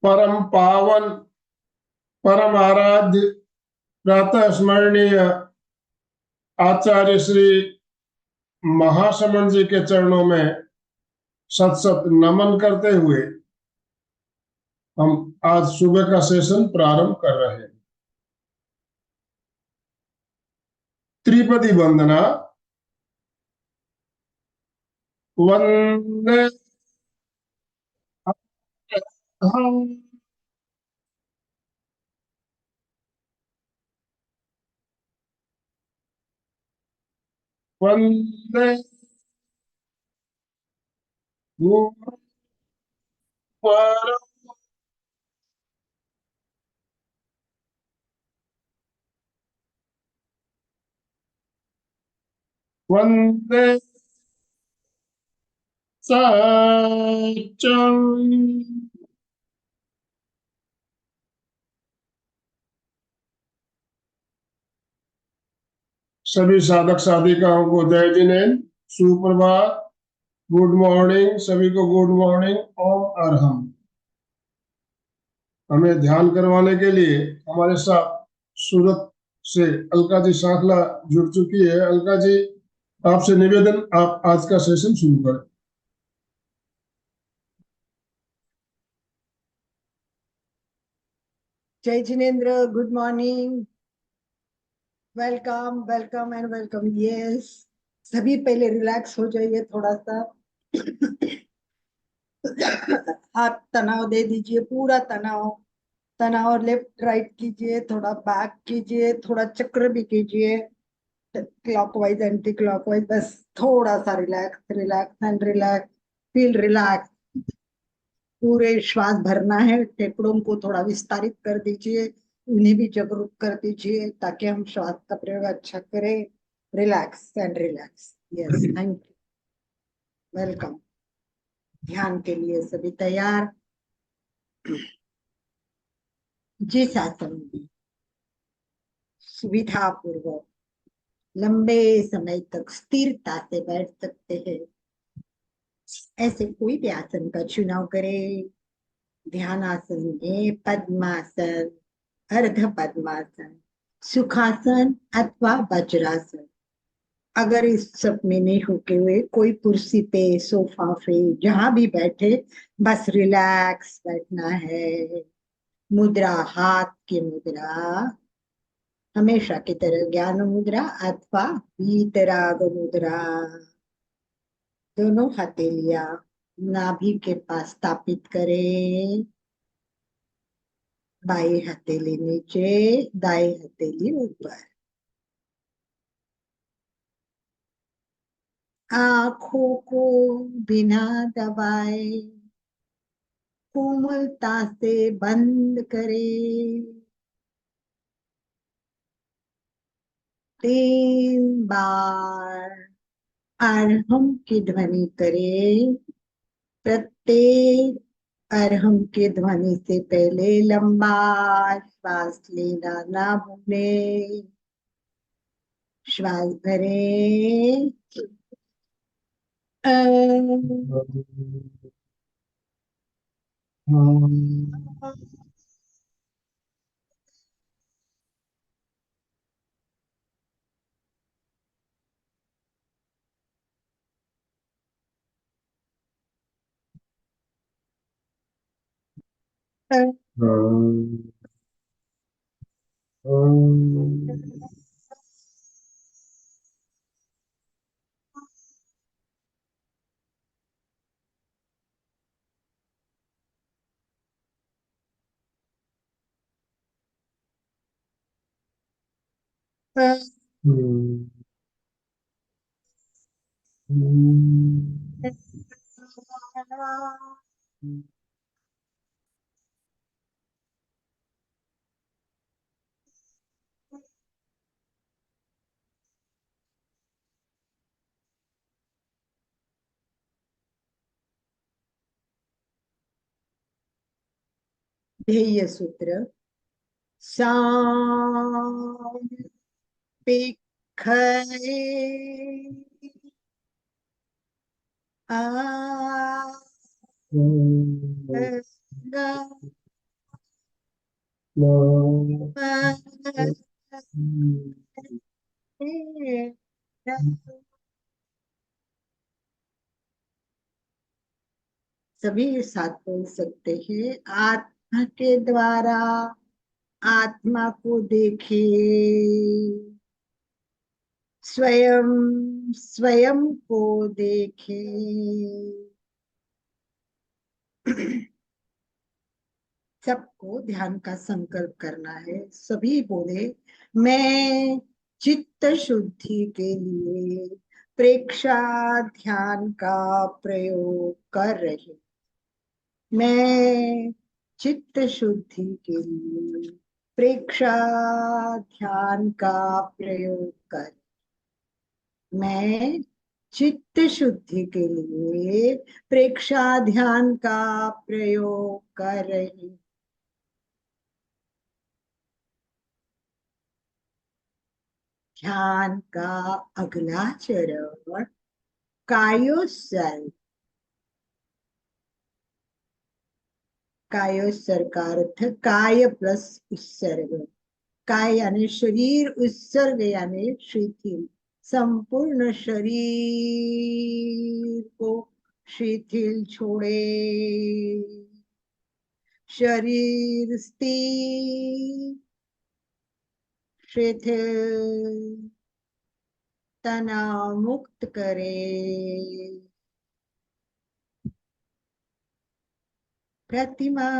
परम पावन परम आराध्य प्रातः स्मरणीय आचार्य श्री महासमन जी के चरणों में सत सत नमन करते हुए हम आज सुबह का सेशन प्रारंभ कर रहे हैं। त्रिपदी वंदना। वंदे वंदे गुरु परम वंदे सच्चं। सभी साधक साधिकाओं को जय जिनेन्द्र, सुप्रभात, गुड मॉर्निंग। सभी को गुड मॉर्निंग। ओम अरहम। हमें ध्यान करवाने के लिए हमारे साथ सूरत से अलका जी सांखला जुड़ चुकी है। अलका जी, आपसे निवेदन, आप आज का सेशन शुरू करें। जय Jinendra, good morning, welcome welcome and welcome. Yes, सभी पहले रिलैक्स हो जाइए थोड़ा सा। हाथ तनाव दे दीजिए, पूरा तनाव। तनाव लेफ्ट राइट कीजिए, थोड़ा बैक कीजिए, थोड़ा चक्र भी कीजिए, क्लॉकवाइज एंटी क्लॉकवाइज। बस थोड़ा सा relax relax and relax, feel relax. पूरे श्वास भरना है, फेफड़ों को थोड़ा विस्तारित कर दीजिए, उन्हें भी जागरूक कर दीजिए ताकि हम श्वास का प्रयोग अच्छा करें। Relax and relax. Yes, thank you, welcome. ध्यान के लिए सभी तैयार। जिस आसन में सुविधा पूर्वक लंबे समय तक स्थिरता से बैठ सकते हैं, ऐसे कोई भी आसन का चुनाव करें। ध्यानासन में पद्मासन, अर्ध पद्मासन, सुखासन अथवा वज्रासन। अगर इस सब में नहीं होके हुए, कोई कुर्सी पे, सोफा पे, जहां भी बैठे, बस रिलैक्स बैठना है। मुद्रा, हाथ की मुद्रा हमेशा की तरह ज्ञान मुद्रा अथवा वीतराग मुद्रा। दोनों हथेलियां नाभि के पास स्थापित करें। बाई हथेली नीचे, दाई हथेली ऊपर। आंखों को बिना दबाए कोमलता से बंद करें। 3 बार अरहम की ध्वनि करें। प्रत्येक अरहम की ध्वनि से पहले लंबा श्वास लेना ना भूलें। श्वास भरें। ध्येय सूत्र सांपिखये सभी साथ बोल सकते हैं। आत्मा के द्वारा आत्मा को देखे, स्वयं स्वयं को देखे। सबको ध्यान का संकल्प करना है। सभी बोले, मैं चित्त शुद्धि के लिए प्रेक्षा ध्यान का प्रयोग कर रही। मैं चित्त शुद्धि के लिए प्रेक्षा ध्यान का प्रयोग कर, मैं चित्त शुद्धि के लिए प्रेक्षा ध्यान का प्रयोग कर रही। ध्यान का अगला चरण कायोत्सर्ग। कायोत्सर्ग का अर्थ काय प्लस उत्सर्ग। काय यानी शरीर, उत्सर्ग यानी शिथिल। संपूर्ण शरीर को शिथिल छोड़े, शरीर स्थिर शिथिल तनाव मुक्त करे। प्रतिमा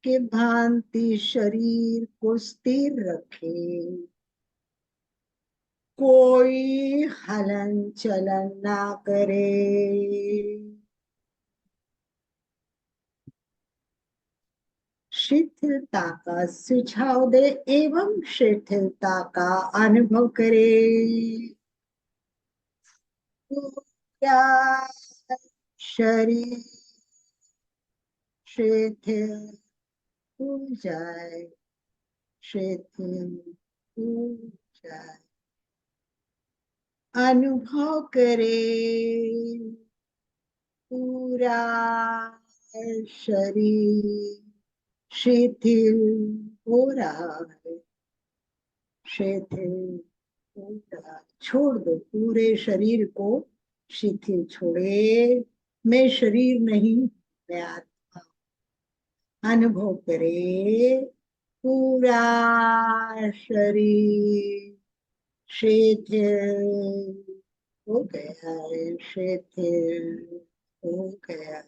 के भांति शरीर को स्थिर रखे, कोई हलन चलन ना करे। शिथिलता का सुझाव दे एवं शिथिलता का अनुभव करे। पूरा शरीर शिथिल हो जाए, शिथिल हो जाए। अनुभव करे पूरा शरीर शिथिल हो रहा है, शिथिल हो रहा है। छोड़ दो पूरे शरीर को, शिथिल छोड़े। मैं शरीर नहीं, मैं आत्मा। अनुभव करे पूरा शरीर शिथिल हो गया है, शिथिल हो गया।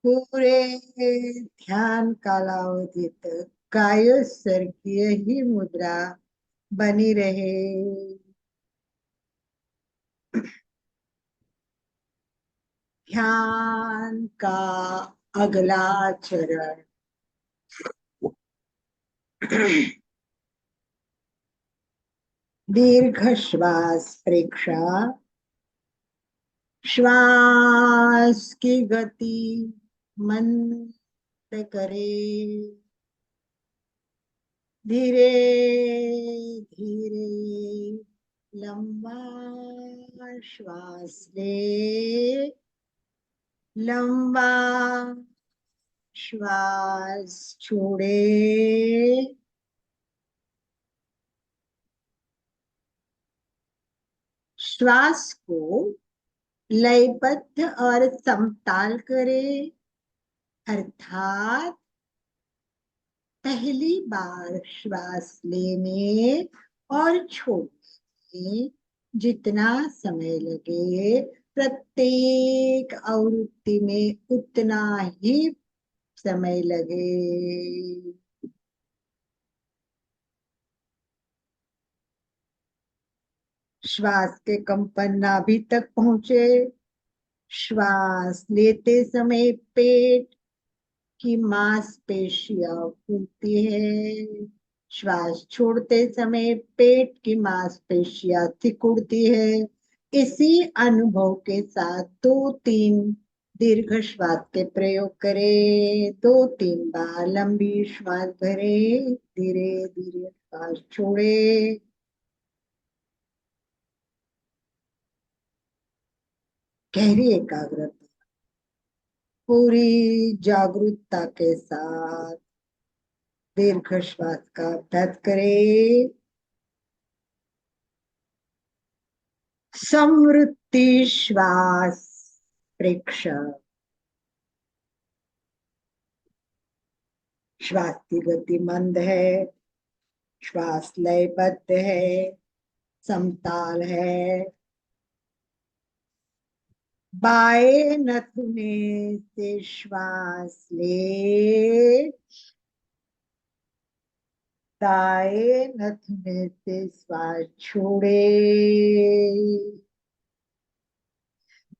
पूरे ध्यान कालावधि तक कायोत्सर्ग की यही मुद्रा बनी रहे। ध्यान का अगला चरण दीर्घ श्वास प्रेक्षा। श्वास की गति मंद करे, धीरे धीरे लंबा श्वास ले, लंबा श्वास छोड़े। श्वास को लयबद्ध और समताल करें, अर्थात पहली बार श्वास लेने और छोड़ने में जितना समय लगे, प्रत्येक आवृत्ति में उतना ही समय लगे। श्वास के कंपन नाभि तक पहुंचे। श्वास लेते समय पेट की मांसपेशियां फूलती है, श्वास छोड़ते समय पेट की मांसपेशियां सिकुड़ती है। इसी अनुभव के साथ 2-3 दीर्घ श्वास के प्रयोग करें। 2-3 बार लंबी श्वास भरे, धीरे धीरे श्वास छोड़े। गहरी एकाग्रता, पूरी जागरूकता के साथ दीर्घ श्वास का अभ्यास करें। समृद्धि श्वास प्रेक्षक। श्वास की गति मंद है, श्वास लयबद्ध है, समताल है। बाएं नथुने से श्वास ले, दाएं नथुने से श्वास छोड़े,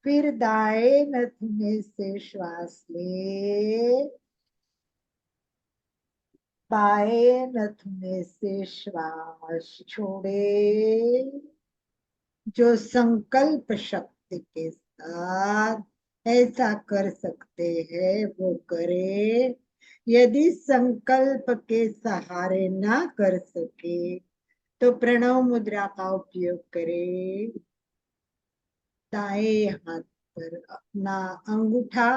फिर दाएं नथुने से श्वास ले, बाएं नथुने से श्वास छोड़े। जो संकल्प शक्ति के साथ ऐसा कर सकते हैं वो करे। यदि संकल्प के सहारे ना कर सके तो प्रणव मुद्रा का उपयोग करें। दाएं हाथ पर अपना अंगूठा,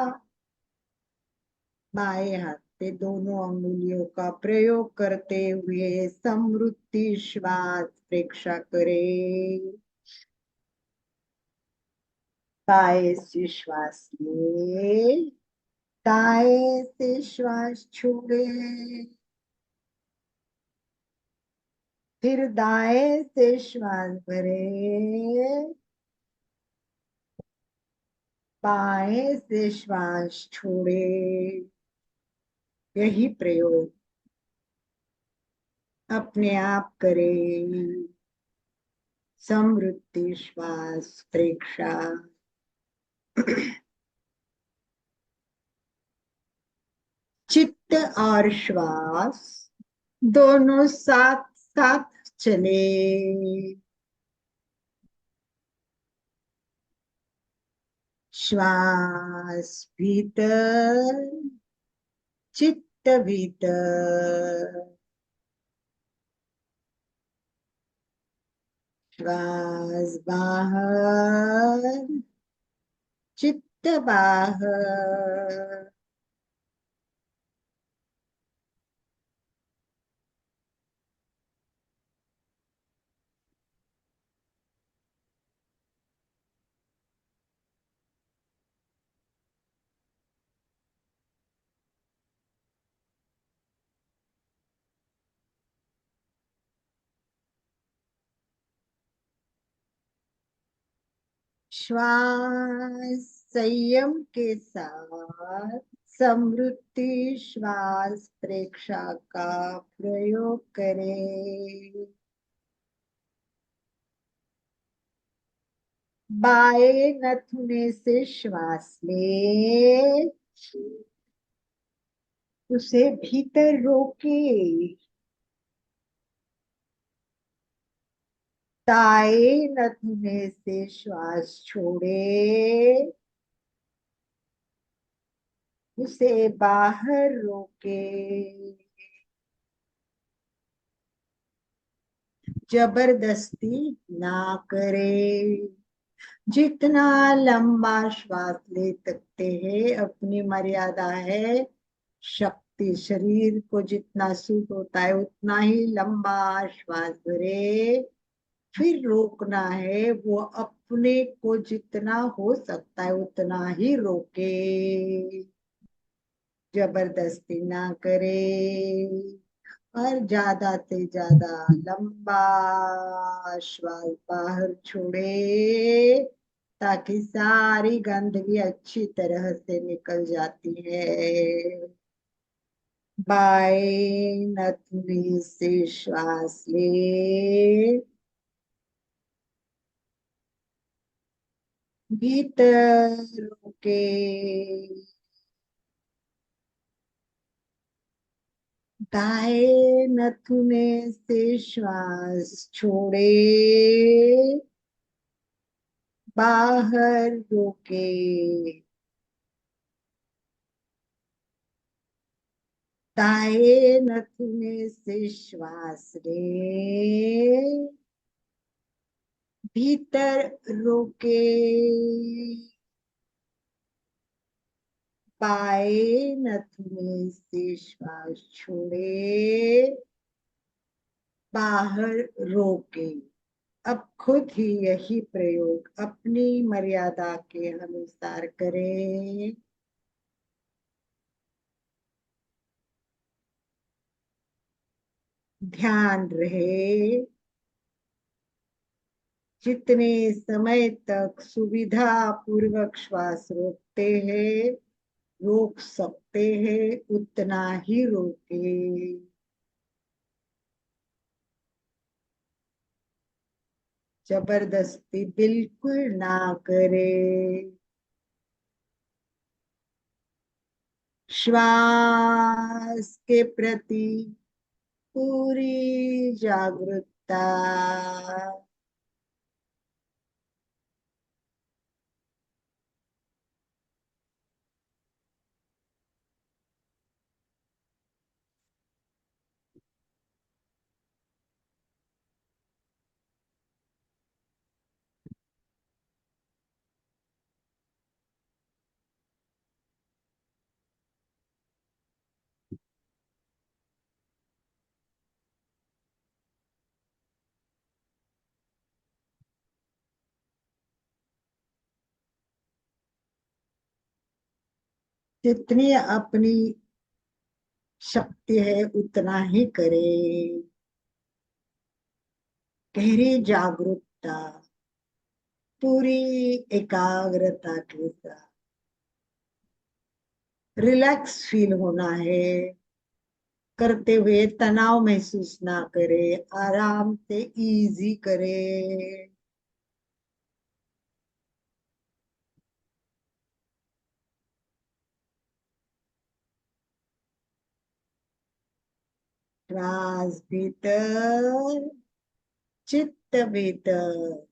बाएं हाथ पे दोनों अंगुलियों का प्रयोग करते हुए समृद्धि श्वास प्रेक्षा करें। बाएं से श्वास ले, दाएं से श्वास छोड़े, फिर दाएं से श्वास भरे, बाएं से श्वास छोड़े। यही प्रयोग अपने आप करें। समृद्धि श्वास प्रेक्षा। चित्त और श्वास दोनों साथ साथ चले। श्वास भीतर, चित्त भीतर, श्वास बाहर, चित्त बाहर। श्वास संयम के साथ समृद्धि श्वास प्रेक्षा का प्रयोग करें। बाएं नथुने से श्वास ले, उसे भीतर रोके। दाएं नथुने से श्वास छोड़े, उसे बाहर रोके। जबरदस्ती ना करे। जितना लंबा श्वास ले सकते हैं अपनी मर्यादा है। शक्ति शरीर को जितना सूट होता है उतना ही लंबा श्वास भरे, फिर रोकना है, वो अपने को जितना हो सकता है उतना ही रोके, जबरदस्ती ना करे। और ज्यादा से ज्यादा लंबा श्वास बाहर छोड़े, ताकि सारी गंदगी अच्छी तरह से निकल जाती है। बाएं नथुनी से श्वास ले, भीतर रोके, दाएं नथुने से श्वास छोड़े, बाहर रोके, दाएं नथुने से श्वास ले, भीतर रोके, बाएं नथुने से श्वास छोड़े, बाहर रोके। अब खुद ही यही प्रयोग अपनी मर्यादा के अनुसार करें। ध्यान रहे, जितने समय तक सुविधा पूर्वक श्वास रोकते हैं, रोक सकते हैं, उतना ही रोके। जबरदस्ती बिल्कुल ना करे। श्वास के प्रति पूरी जागरूकता। जितनी अपनी शक्ति है उतना ही करे। गहरी जागरूकता, पूरी एकाग्रता के साथ रिलैक्स फील होना है। करते हुए तनाव महसूस ना करे, आराम से इजी करे। श्वास भीतर, चित्त भीतर,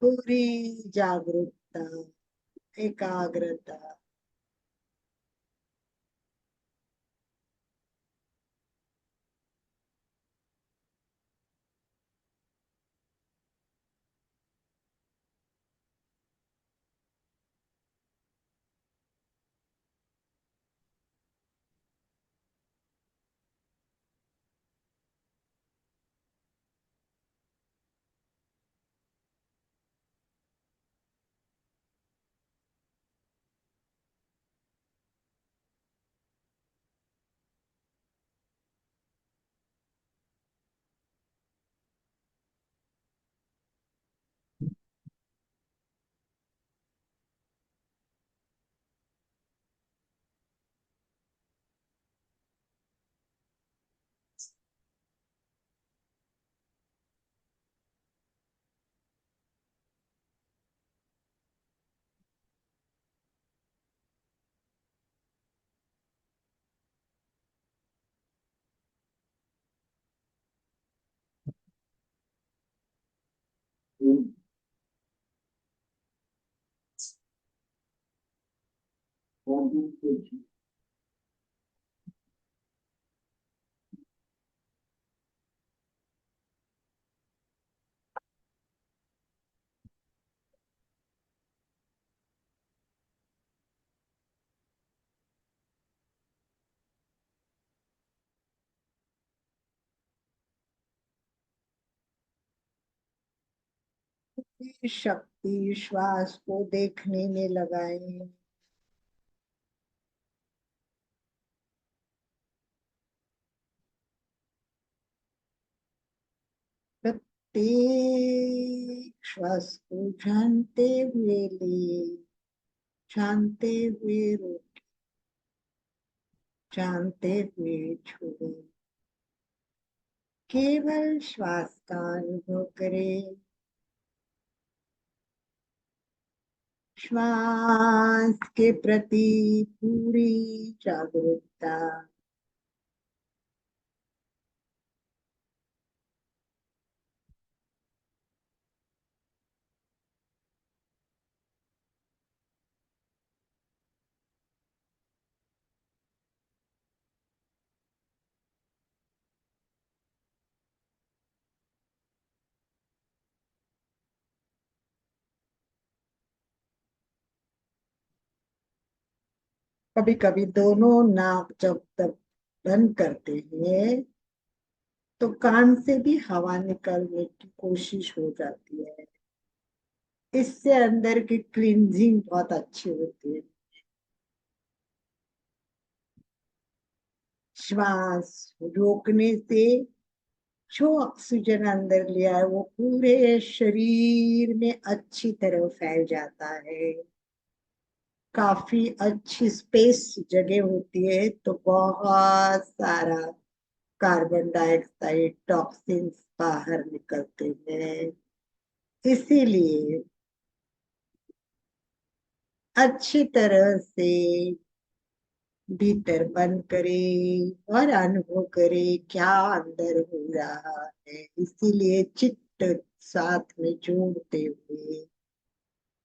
पूरी जागरूकता, एकाग्रता। शक्ति श्वास को देखने में लगाएं। प्रत्येक श्वास को जानते हुए ले, जानते हुए रोक, जानते हुए छोड़े। केवल श्वास का अनुभव करें। श्वास के प्रति पूरी जागरूकता। कभी कभी दोनों नाक जब तक बंद करते हैं तो कान से भी हवा निकलने की कोशिश हो जाती है। इससे अंदर की क्लींजिंग बहुत अच्छी होती है। श्वास रोकने से जो ऑक्सीजन अंदर लिया है वो पूरे शरीर में अच्छी तरह फैल जाता है। काफी अच्छी स्पेस जगह होती है तो बहुत सारा कार्बन डाइऑक्साइड टॉक्सिन्स बाहर निकलते हैं। इसीलिए अच्छी तरह से भीतर बंद करें और अनुभव करें क्या अंदर हो रहा है। इसीलिए चित्त साथ में जोड़ते हुए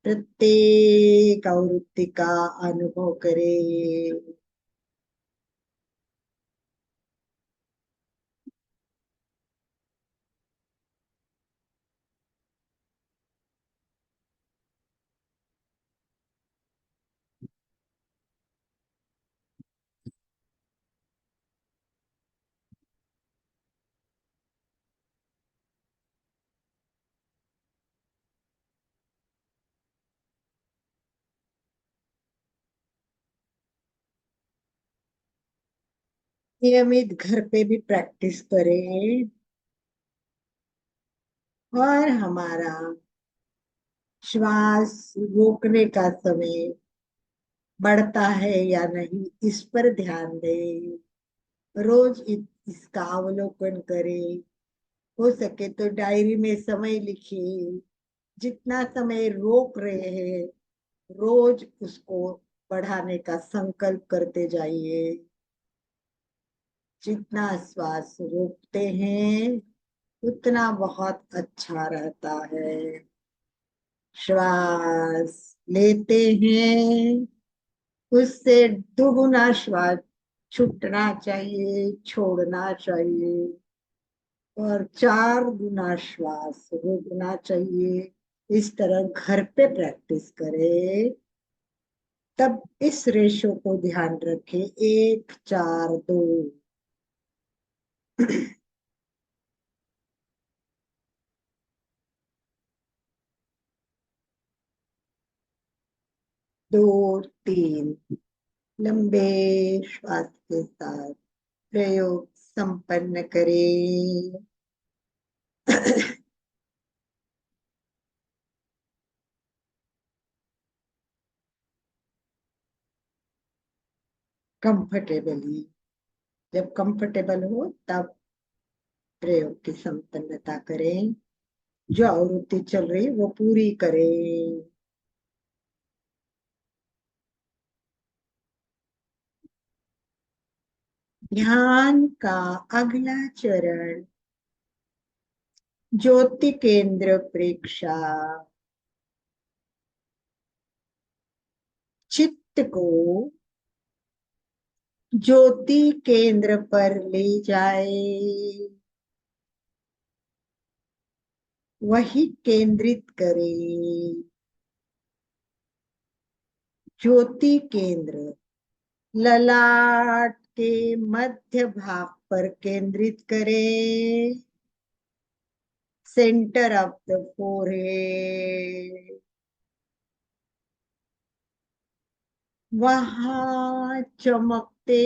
प्रत्येक आवृत्ति का अनुभव करें। नियमित घर पे भी प्रैक्टिस करें और हमारा श्वास रोकने का समय बढ़ता है या नहीं इस पर ध्यान दें। रोज इसका अवलोकन करें। हो सके तो डायरी में समय लिखिए। जितना समय रोक रहे हैं रोज उसको बढ़ाने का संकल्प करते जाइए। जितना श्वास रोकते हैं उतना बहुत अच्छा रहता है। श्वास लेते हैं उससे दुगुना श्वास छूटना चाहिए, छोड़ना चाहिए और 4 गुना श्वास रोकना चाहिए। इस तरह घर पे प्रैक्टिस करें। तब इस रेशो को ध्यान रखें 1-4-2। 2-3 लंबे श्वास के साथ प्रयोग संपन्न करें। कंफर्टेबली। जब कंफर्टेबल हो तब प्रयोग की संपन्नता करें। जो आवृत्ति चल रही वो पूरी करें। ध्यान का अगला चरण ज्योति केंद्र प्रेक्षा। चित्त को ज्योति केंद्र पर ले जाए। वही केंद्रित करें। ज्योति केंद्र ललाट के मध्य भाग पर केंद्रित करें। center of the forehead, वहां चमकते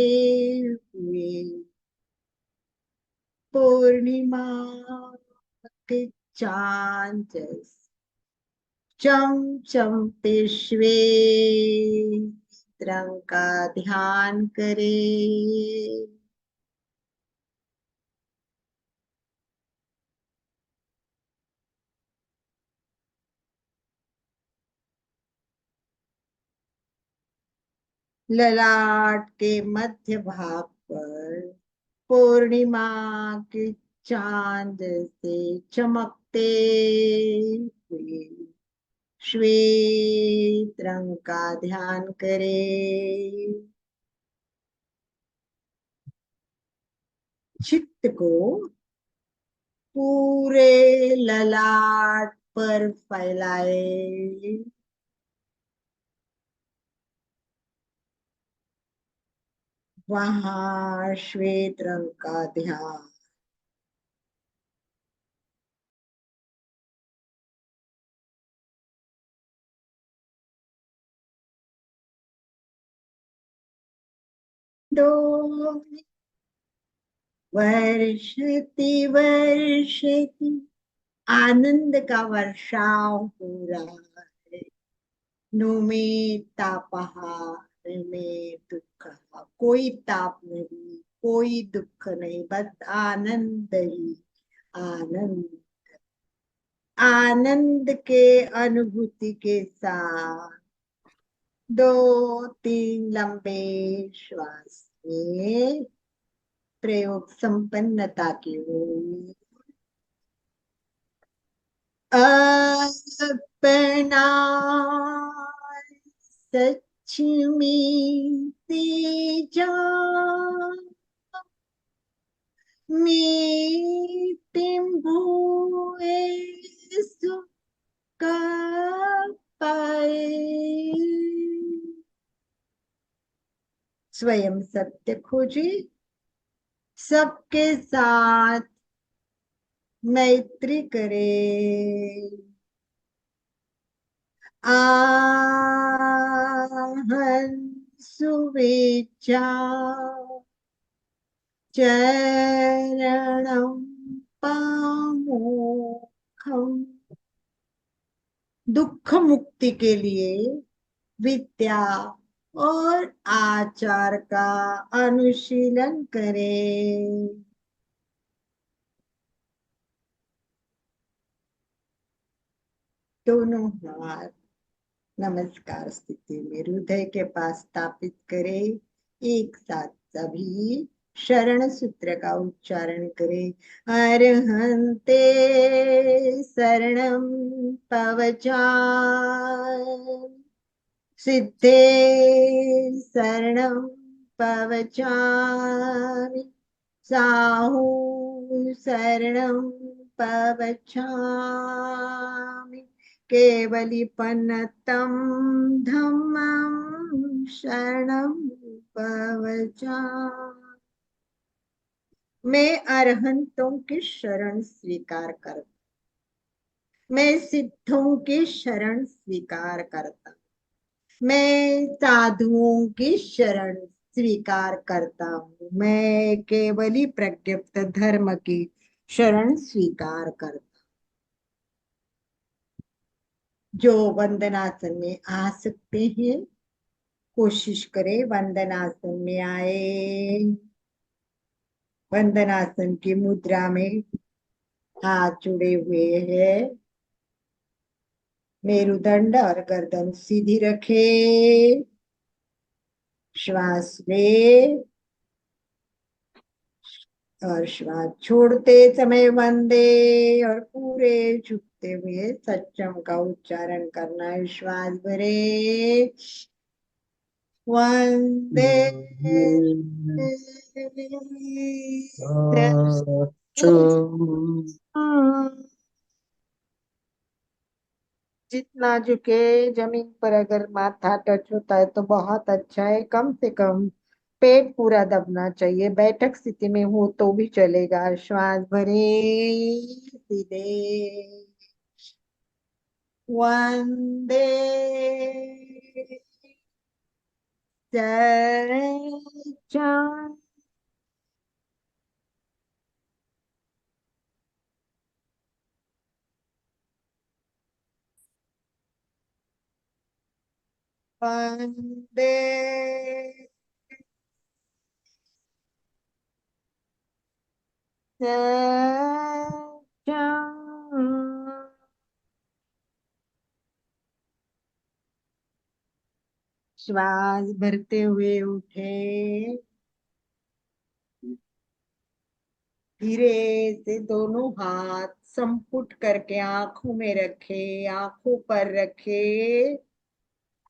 हुए पूर्णिमा के चांद जैसे चमचमते श्वेत रंग का ध्यान करें। ललाट के मध्य भाग पर पूर्णिमा के चांद से चमकते हुए श्वेत रंग का ध्यान करें। चित्त को पूरे ललाट पर फैलाए। वहां श्वेत रंग का ध्यान दो। वर्षती वर्षती आनंद का वर्षाव हो रहा है। नौमीता पहाड़ में दुख, कोई ताप नहीं, कोई दुख नहीं, बस आनंद ही आनंद। आनंद के अनुभूति के साथ 2-3 लंबे श्वास में प्रयोग संपन्नता की ओर। अपना सच्ची तेजा भूए सुख पाए। स्वयं सत्य खोजे, सबके साथ मैत्री करे। आहन शुभेच्छा चरणं पामोखम। दुख मुक्ति के लिए विद्या और आचार का अनुशीलन करें। दोनों हाथ नमस्कार स्थिति में हृदय के पास स्थापित करें। एक साथ सभी शरण सूत्र का उच्चारण करें। अरहंते शरणं पवचामि, सिद्धे शरणं पवचामि, साहू शरणं पवचामि, केवलीपन्नतं धम्मं शरणं पवचामि। मैं अरहंतों की शरण स्वीकार करता, मैं सिद्धों की शरण स्वीकार करता, मैं साधुओं की शरण स्वीकार करता हूँ, मैं केवली प्रज्ञप्त धर्म की शरण स्वीकार करता। जो वंदनासन में आ सकते हैं कोशिश करें वंदनासन में आए। वंदनासन की मुद्रा में हाथ जुड़े हुए हैं, मेरुदंड और गर्दन सीधी रखे। श्वास ले और श्वास छोड़ते समय वंदे और पूरे झुकते हुए सच्चम का उच्चारण करना है। श्वास भरे वंदे जितना झुके जमीन पर, अगर माथा टच होता है तो बहुत अच्छा है, कम से कम पेट पूरा दबना चाहिए, बैठक स्थिति में हो तो भी चलेगा। श्वास भरे सीधे, वंदे सच्चिदानंद। वंदे सच्चिदानंद। श्वास भरते हुए उठे, धीरे से दोनों हाथ संपुट करके आंखों में रखे, आंखों पर रखे,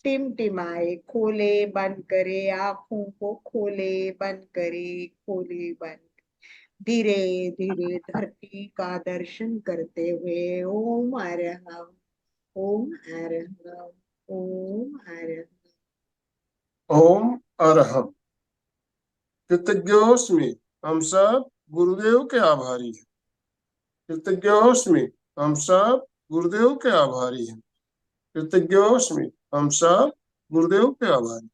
टिमटिमाए, खोले बंद करे, आंखों को खोले बंद करे, खोले बंद। धीरे धीरे धरती का दर्शन करते हुए ओम अरहम, ओम अरहम, ओम अरहम। ओम अरहम। कृतज्ञोस्मि, हम सब गुरुदेव के आभारी हैं। कृतज्ञोस्मि, हम सब गुरुदेव के आभारी हैं। कृतज्ञोस्मि, हम सब गुरुदेव के आभारी।